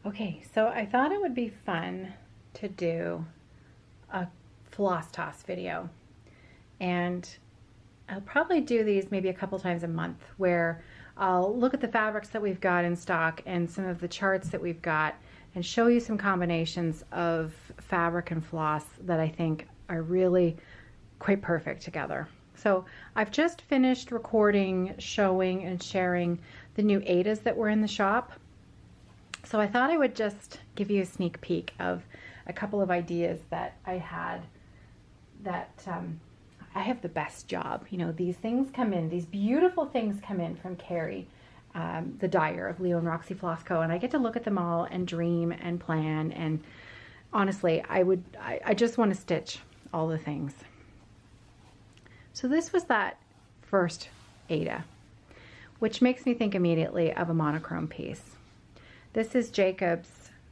Okay, so I thought it would be fun to do a floss toss video, and I'll probably do these maybe a couple times a month where I'll look at the fabrics that we've got in stock and some of the charts that we've got and show you some combinations of fabric and floss that I think are really quite perfect together. So I've just finished recording, showing, and sharing the new Aidas that were in the shop. So I thought I would just give you a sneak peek of a couple of ideas that I had that I have the best job. You know, these things come in, these beautiful things come in from Carrie, the dyer of Leo&Roxy Floss Co. And I get to look at them all and dream and plan. And honestly, I just want to stitch all the things. So this was that first Aida, which makes me think immediately of a monochrome piece. This is Jacob's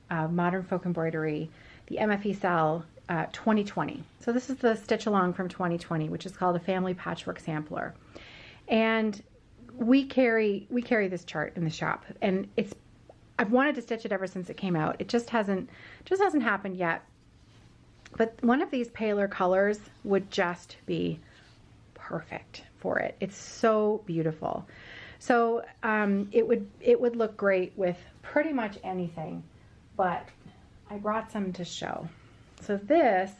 Modern Folk Embroidery, the MFE Cell 2020. So this is the stitch along from 2020, which is called a Family Patchwork Sampler. And we carry this chart in the shop, and I've wanted to stitch it ever since it came out. It just hasn't happened yet. But one of these paler colors would just be perfect for it. It's so beautiful. So it would look great with pretty much anything, but I brought some to show. So this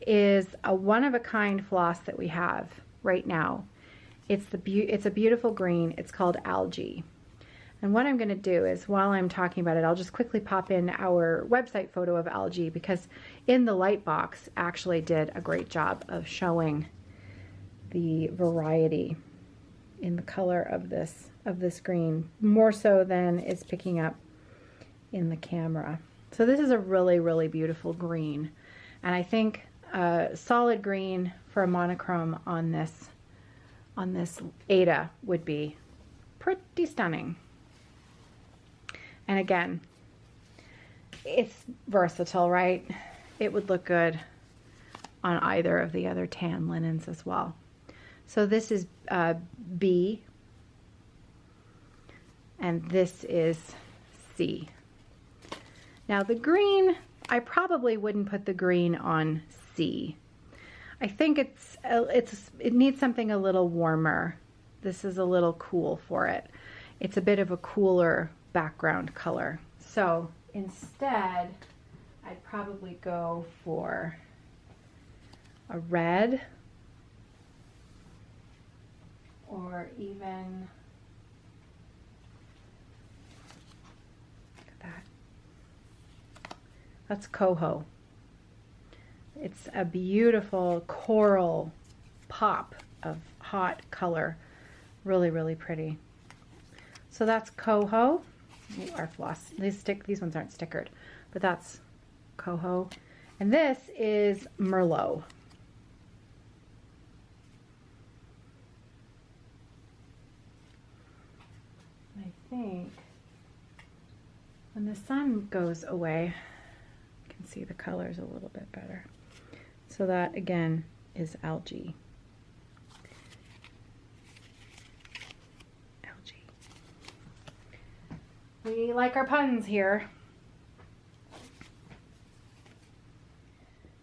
is a one-of-a-kind floss that we have right now. It's a beautiful green. It's called Algae. And what I'm going to do is, while I'm talking about it, I'll just quickly pop in our website photo of Algae, because In the Light box actually did a great job of showing the variety in the color of this green, more so than it's picking up in the camera. So this is a really, really beautiful green, and I think solid green for a monochrome on this Aida would be pretty stunning. And again, it's versatile, right? It would look good on either of the other tan linens as well. So this is B, and this is C. Now the green, I probably wouldn't put the green on C. I think it needs something a little warmer. This is a little cool for it. It's a bit of a cooler background color. So instead, I'd probably go for a red, or even, look at that. That's coho. It's a beautiful coral pop of hot color. Really, really pretty. So that's coho. Our floss. These ones aren't stickered, but that's coho. And this is Merlot. I think when the sun goes away, you can see the colors a little bit better. So that again is Algae. Algae. We like our puns here.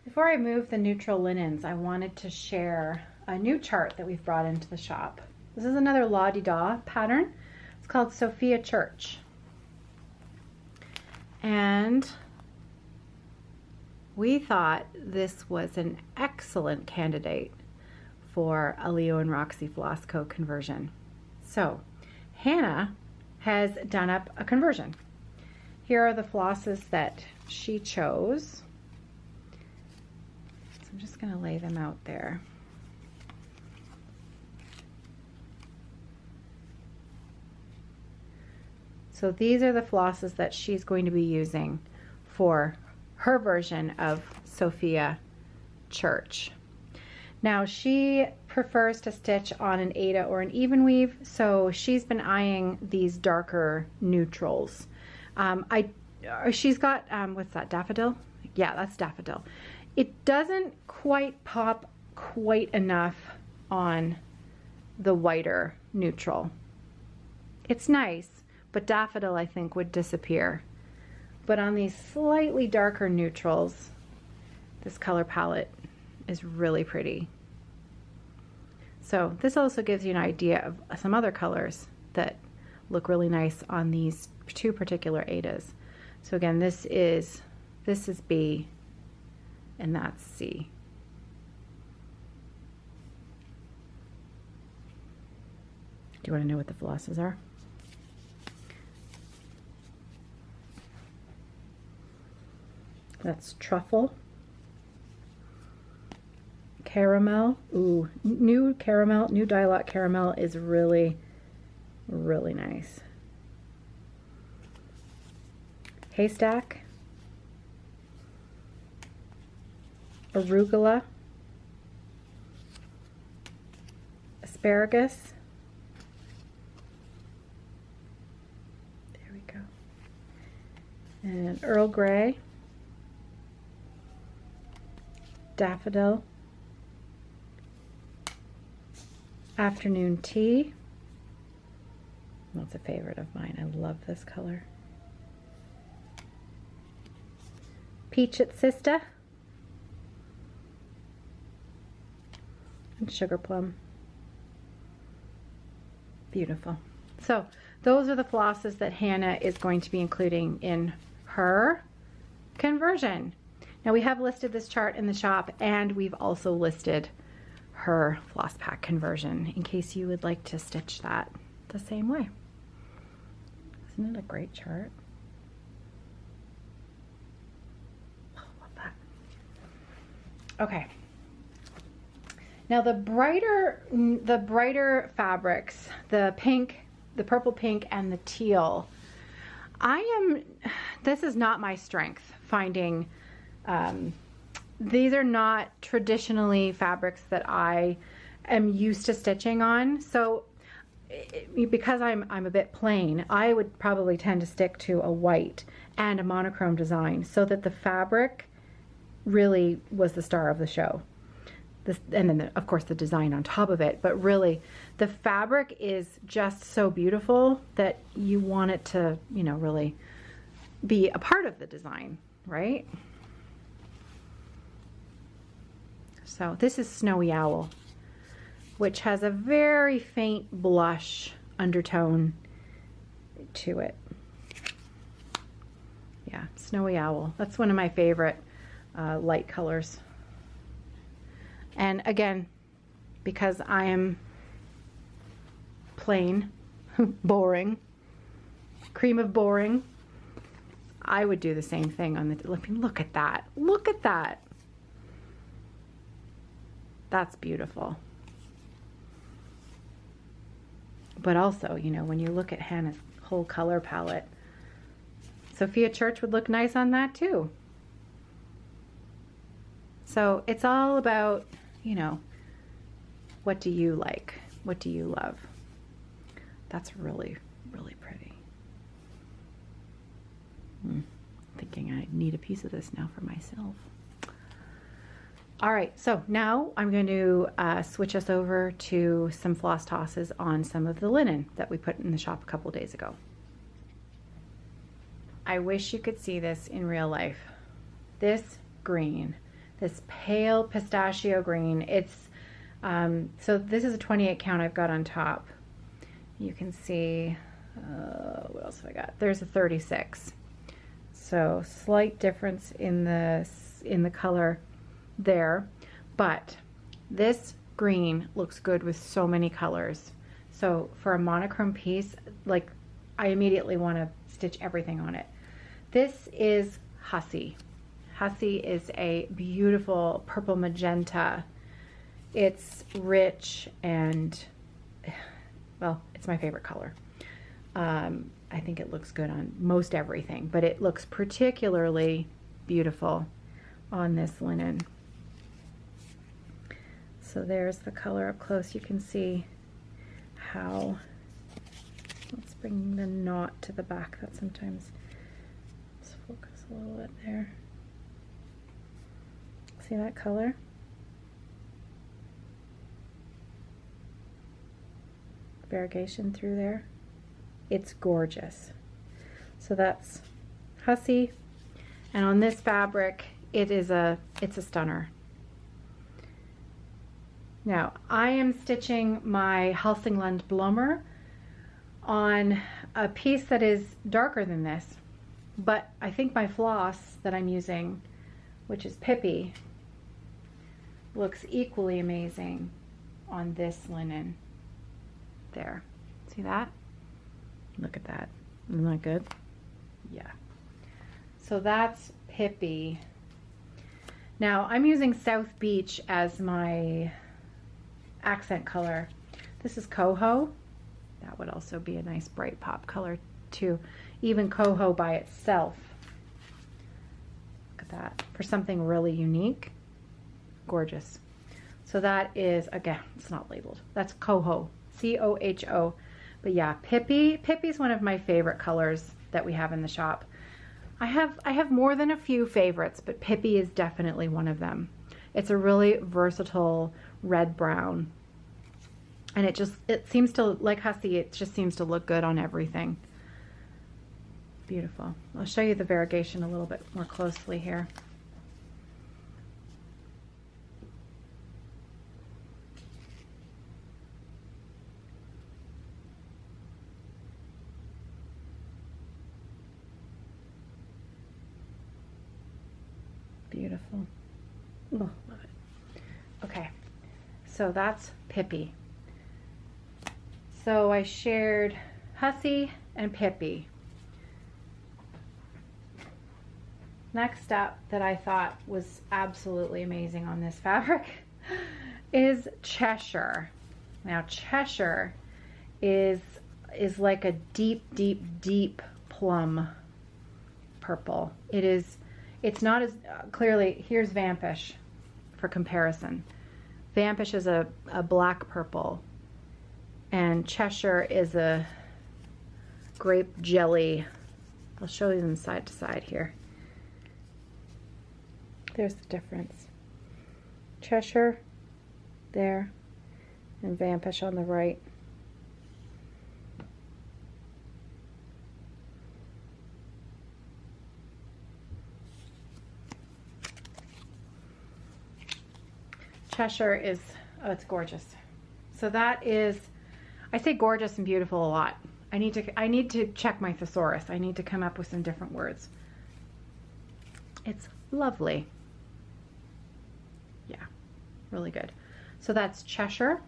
Before I move the neutral linens, I wanted to share a new chart that we've brought into the shop. This is another La-Di-Da pattern. It's called Sophia Church. And we thought this was an excellent candidate for a Leo&Roxy Floss Co conversion. So Hannah has done up a conversion. Here are the flosses that she chose. So I'm just going to lay them out there. So these are the flosses that she's going to be using for her version of Sophia Church. Now she prefers to stitch on an Aida or an even weave, so she's been eyeing these darker neutrals. She's got, what's that, daffodil? Yeah, that's daffodil. It doesn't quite pop quite enough on the whiter neutral. It's nice, but daffodil I think would disappear. But on these slightly darker neutrals, this color palette is really pretty. So this also gives you an idea of some other colors that look really nice on these two particular Adas. So again, this is B and that's C. Do you want to know what the flosses are? That's truffle, caramel. Ooh, new caramel, new Dialog caramel is really, really nice. Haystack, arugula, asparagus. There we go. And Earl Grey, daffodil, afternoon tea. That's a favorite of mine. I love this color. Peach at Sister, and sugar plum. Beautiful. So those are the flosses that Hannah is going to be including in her conversion. Now we have listed this chart in the shop, and we've also listed her floss pack conversion in case you would like to stitch that the same way. Isn't it a great chart? Oh, love that. Okay. Now the brighter fabrics, the pink, the purple, pink, and the teal, this is not my strength, finding, these are not traditionally fabrics that I am used to stitching on. So because I'm a bit plain, I would probably tend to stick to a white and a monochrome design so that the fabric really was the star of the show. And then of course the design on top of it, but really the fabric is just so beautiful that you want it to, you know, really be a part of the design, right? So this is Snowy Owl, which has a very faint blush undertone to it. Yeah, Snowy Owl. That's one of my favorite light colors. And again, because I am plain, boring, cream of boring, I would do the same thing on the, look at that. Look at that. That's beautiful. But also, you know, when you look at Hannah's whole color palette, Sophia Church would look nice on that too. So it's all about, you know, what do you like? What do you love? That's really, really pretty. Thinking I need a piece of this now for myself. All right, so now I'm going to switch us over to some floss tosses on some of the linen that we put in the shop a couple days ago. I wish you could see this in real life. This green, this pale pistachio green. It's so this is a 28 count I've got on top. You can see what else have I got? There's a 36. So slight difference in the color there, but this green looks good with so many colors. So for a monochrome piece, like, I immediately want to stitch everything on it. This is Hussy. Hussy is a beautiful purple magenta. It's rich and, well, it's my favorite color. I think it looks good on most everything, but it looks particularly beautiful on this linen. So there's the color up close. You can see how, let's bring the knot to the back. That sometimes, let's focus a little bit there. See that color? Variegation through there. It's gorgeous. So that's Hussy. And on this fabric, it's a stunner. Now, I am stitching my Helsingland Blommer on a piece that is darker than this, but I think my floss that I'm using, which is Pippi, looks equally amazing on this linen. There, see that? Look at that, isn't that good? Yeah. So that's Pippi. Now I'm using South Beach as my accent color. This is Coho. That would also be a nice bright pop color too. Even Coho by itself. Look at that. For something really unique. Gorgeous. So that is, again, it's not labeled. That's Coho. C-O-H-O. But yeah, Pippi. Pippi's one of my favorite colors that we have in the shop. I have more than a few favorites, but Pippi is definitely one of them. It's a really versatile red brown. And it seems to, like Hussy, it just seems to look good on everything. Beautiful. I'll show you the variegation a little bit more closely here. Beautiful. Oh, love it. Okay, so that's Pippi. So I shared Hussy and Pippi. Next up that I thought was absolutely amazing on this fabric is Cheshire. Now Cheshire is like a deep, deep, deep plum purple. It's not as clearly, here's Vampish for comparison. Vampish is a black purple, and Cheshire is a grape jelly. I'll show you them side to side here. There's the difference. Cheshire there, and Vampish on the right. Cheshire is, oh, it's gorgeous. So that is, I say gorgeous and beautiful a lot. I need to check my thesaurus. I need to come up with some different words. It's lovely. Yeah, really good. So that's Cheshire.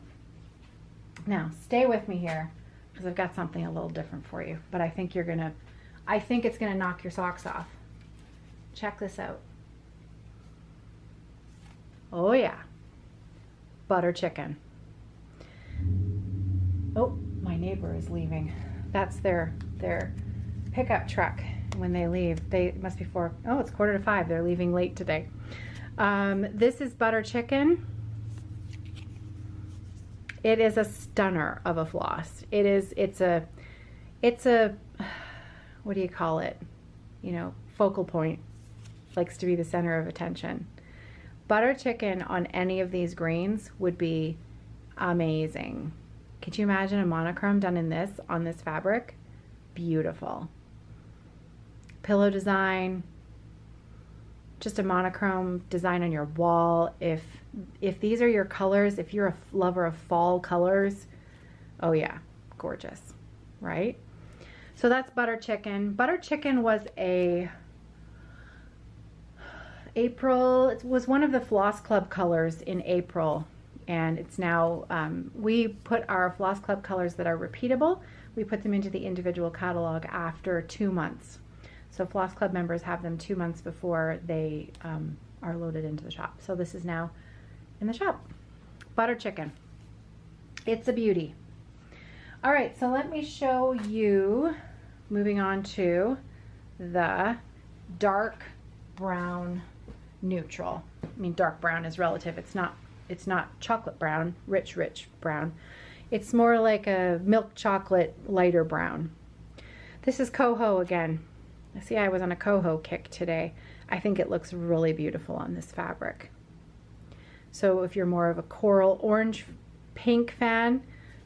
Now, stay with me here because I've got something a little different for you, but I think it's gonna knock your socks off. Check this out. Oh yeah. Butter chicken. Oh, my neighbor is leaving. That's their pickup truck. When they leave, they must be it's 4:45. They're leaving late today. This is butter chicken. It is a stunner of a floss. It's a what do you call it? You know, focal point. Likes to be the center of attention. Butter chicken on any of these greens would be amazing. Could you imagine a monochrome done in this, on this fabric? Beautiful. Pillow design, just a monochrome design on your wall. If these are your colors, if you're a lover of fall colors, oh yeah, gorgeous, right? So that's butter chicken. Butter chicken was it was one of the Floss Club colors in April, and it's now, we put our Floss Club colors that are repeatable, we put them into the individual catalog after 2 months. So Floss Club members have them 2 months before they are loaded into the shop. So this is now in the shop. Butter chicken. It's a beauty. All right, so let me show you, moving on to the dark brown neutral. I mean, dark brown is relative. It's not chocolate brown, rich brown. It's more like a milk chocolate lighter brown. This is Coho again. See, I was on a Coho kick today. I think it looks really beautiful on this fabric. So if you're more of a coral orange pink fan,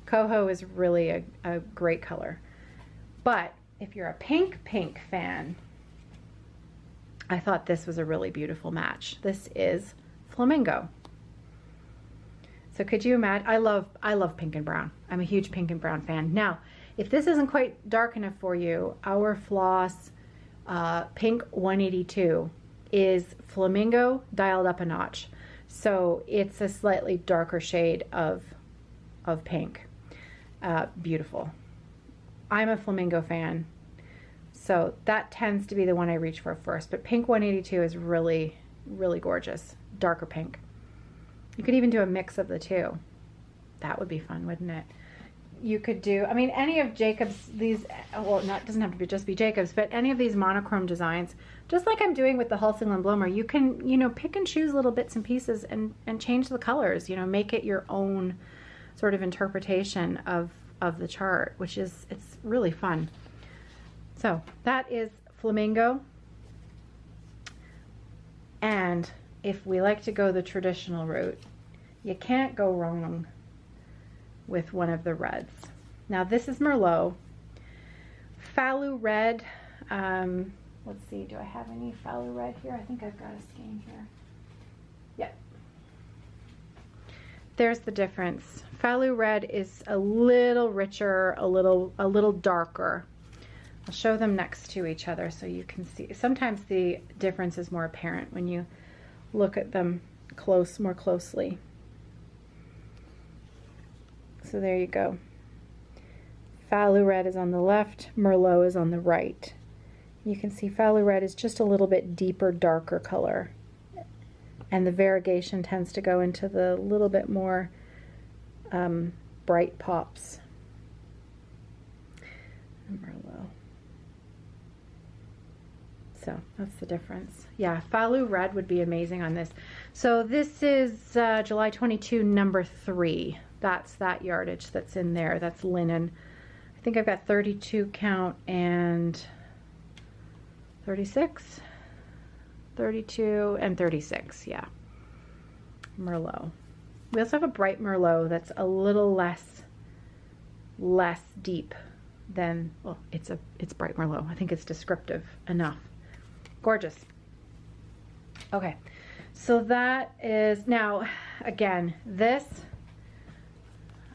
Coho is really a great color. But if you're a pink fan, I thought this was a really beautiful match. This is Flamingo. So could you imagine? I love pink and brown. I'm a huge pink and brown fan. Now, if this isn't quite dark enough for you, our floss Pink 182 is Flamingo dialed up a notch. So it's a slightly darker shade of pink. Beautiful. I'm a Flamingo fan, so that tends to be the one I reach for first. But Pink 182 is really, really gorgeous. Darker pink. You could even do a mix of the two. That would be fun, wouldn't it? You could do, I mean, any of Jacob's, these, well, not, doesn't have to be just be Jacob's, but any of these monochrome designs, just like I'm doing with the Hulsingland Bloomer, you can, you know, pick and choose little bits and pieces and change the colors, you know, make it your own sort of interpretation of the chart, which is, it's really fun. So that is Flamingo. And if we like to go the traditional route, you can't go wrong with one of the reds. Now this is Merlot. Fallow red. Let's see, do I have any fallow red here? I think I've got a skein here. Yep. There's the difference. Fallow red is a little richer, a little darker. I'll show them next to each other so you can see. Sometimes the difference is more apparent when you look at them more closely. So there you go. Fallow red is on the left, Merlot is on the right. You can see fallow red is just a little bit deeper, darker color. And the variegation tends to go into the little bit more bright pops. Merlot. So that's the difference. Yeah, fallow red would be amazing on this. So this is July 22, number 3. That's that yardage that's in there. That's linen. I think I've got 32 count and 36. 32 and 36, yeah. Merlot. We also have a bright Merlot that's a little less deep than, well, it's bright Merlot. I think it's descriptive enough. Gorgeous. Okay, so that is, now again, this,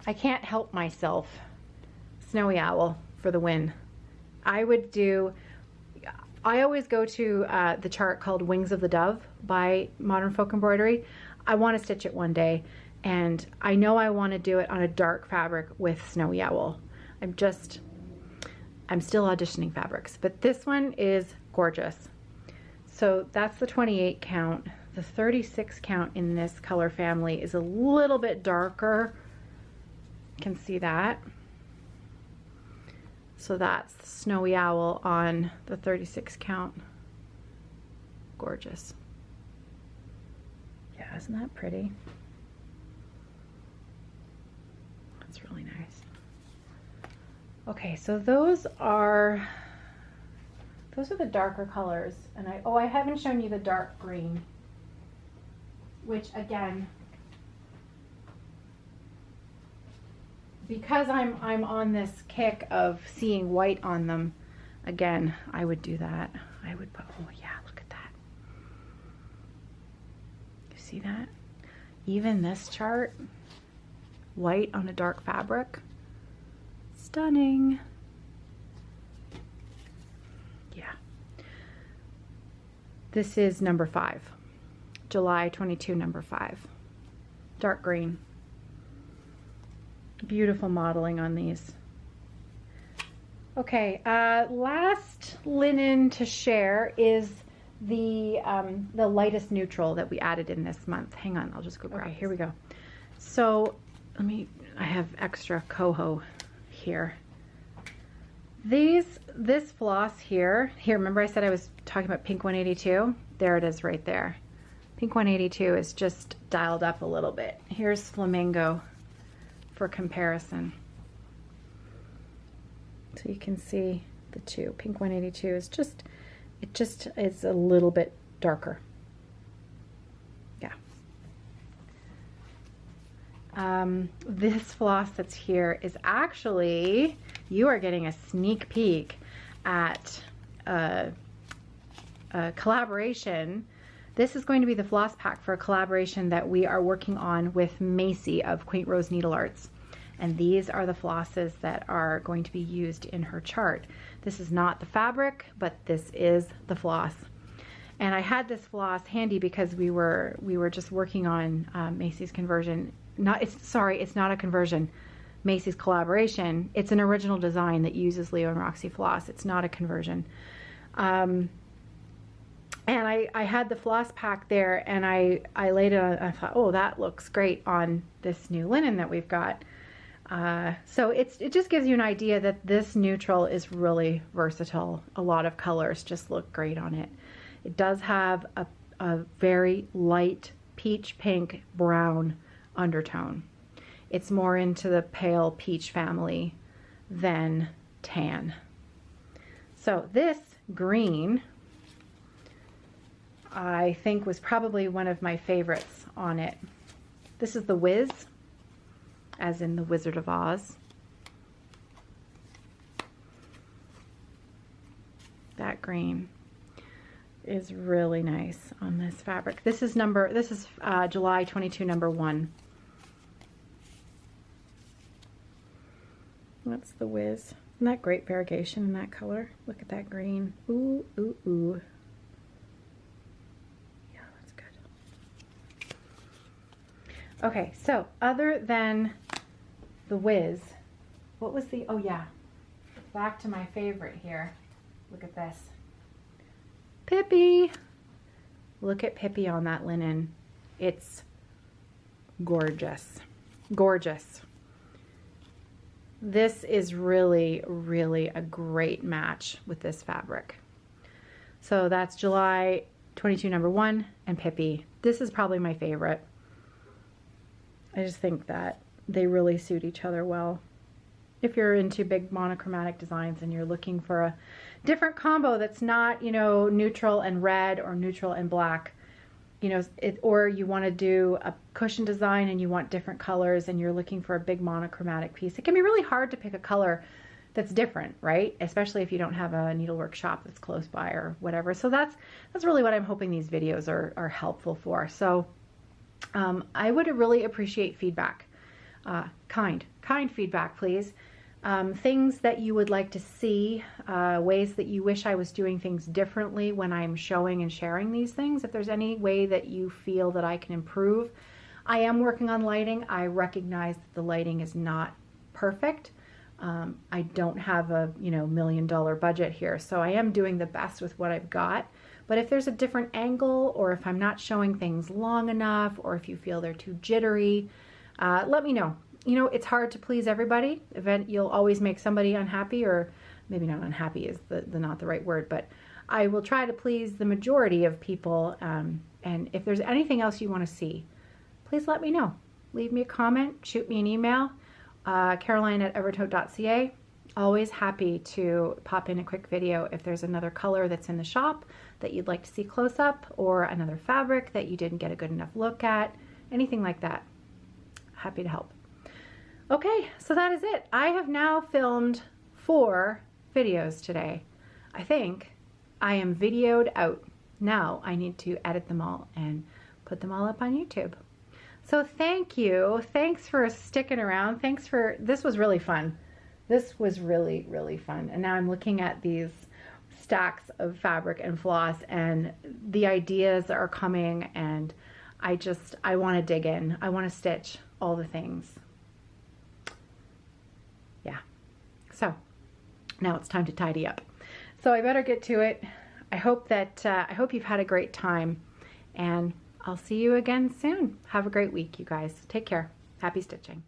I can't help myself. Snowy Owl for the win. I always go to the chart called Wings of the Dove by Modern Folk Embroidery. I want to stitch it one day, and I know I want to do it on a dark fabric with Snowy Owl. I'm still auditioning fabrics, but this one is gorgeous. So that's the 28 count. The 36 count in this color family is a little bit darker. You can see that. So that's the Snowy Owl on the 36 count. Gorgeous. Yeah, isn't that pretty? That's really nice. Okay, so those are the darker colors. And I haven't shown you the dark green, which again, because I'm on this kick of seeing white on them, again, I would do that. I would put, oh yeah, look at that. You see that? Even this chart, white on a dark fabric. Stunning. Yeah. This is number 5. July 22, number 5. Dark green. Beautiful modeling on these. Okay, last linen to share is the lightest neutral that we added in this month. Hang on, I'll just go grab. Okay, here we go. So I have extra coho here. This floss here, remember I said I was talking about Pink 182? There it is right there. Pink 182 is just dialed up a little bit. Here's Flamingo for comparison. So you can see the two. Pink 182 is it is a little bit darker. Yeah. This floss that's here is actually, you are getting a sneak peek at a collaboration. This is going to be the floss pack for a collaboration that we are working on with Macy of Quaint Rose Needlearts. And these are the flosses that are going to be used in her chart. This is not the fabric, but this is the floss. And I had this floss handy because we were just working on Macy's conversion. It's not a conversion. Macy's collaboration. It's an original design that uses Leo&Roxy Floss. It's not a conversion. And I had the floss pack there, and I laid it on. I thought, oh, that looks great on this new linen that we've got. So it just gives you an idea that this neutral is really versatile. A lot of colors just look great on it. It does have a very light peach pink brown undertone. It's more into the pale peach family than tan. So this green, I think, was probably one of my favorites on it. This is the Wiz, as in the Wizard of Oz. That green is really nice on this fabric. This is July 22 number 1. That's the Wiz. Isn't that great variegation in that color? Look at that green. Ooh, ooh, ooh. Yeah, that's good. Okay, so other than the Wiz, what was the, oh yeah, back to my favorite here. Look at this. Pippi. Look at Pippi on that linen. It's gorgeous. Gorgeous. This is really, really a great match with this fabric. So that's July 22 number 1 and Pippi. This is probably my favorite. I just think that they really suit each other well. If you're into big monochromatic designs and you're looking for a different combo that's not, you know, neutral and red or neutral and black, you know, or you want to do a cushion design and you want different colors and you're looking for a big monochromatic piece, it can be really hard to pick a color that's different, right? Especially if you don't have a needlework shop that's close by or whatever. So that's really what I'm hoping these videos are helpful for. So I would really appreciate feedback. Kind feedback, please. Things that you would like to see, ways that you wish I was doing things differently when I'm showing and sharing these things. If there's any way that you feel that I can improve. I am working on lighting. I recognize that the lighting is not perfect. I don't have a $1 million budget here, so I am doing the best with what I've got. But if there's a different angle, or if I'm not showing things long enough, or if you feel they're too jittery, let me know. You know, it's hard to please everybody. You'll always make somebody unhappy, or maybe not unhappy is not the right word, but I will try to please the majority of people. And if there's anything else you want to see, please let me know. Leave me a comment, shoot me an email, Caroline@evertote.ca. Always happy to pop in a quick video if there's another color that's in the shop that you'd like to see close up, or another fabric that you didn't get a good enough look at, anything like that. Happy to help. Okay, so that is it. I have now filmed 4 videos today. I think I am videoed out. Now I need to edit them all and put them all up on YouTube. So thank you. Thanks for sticking around. This was really fun. This was really, really fun. And now I'm looking at these stacks of fabric and floss, and the ideas are coming, and I want to dig in. I want to stitch all the things. Yeah. So now it's time to tidy up. So I better get to it. I hope you've had a great time, and I'll see you again soon. Have a great week, you guys. Take care. Happy stitching.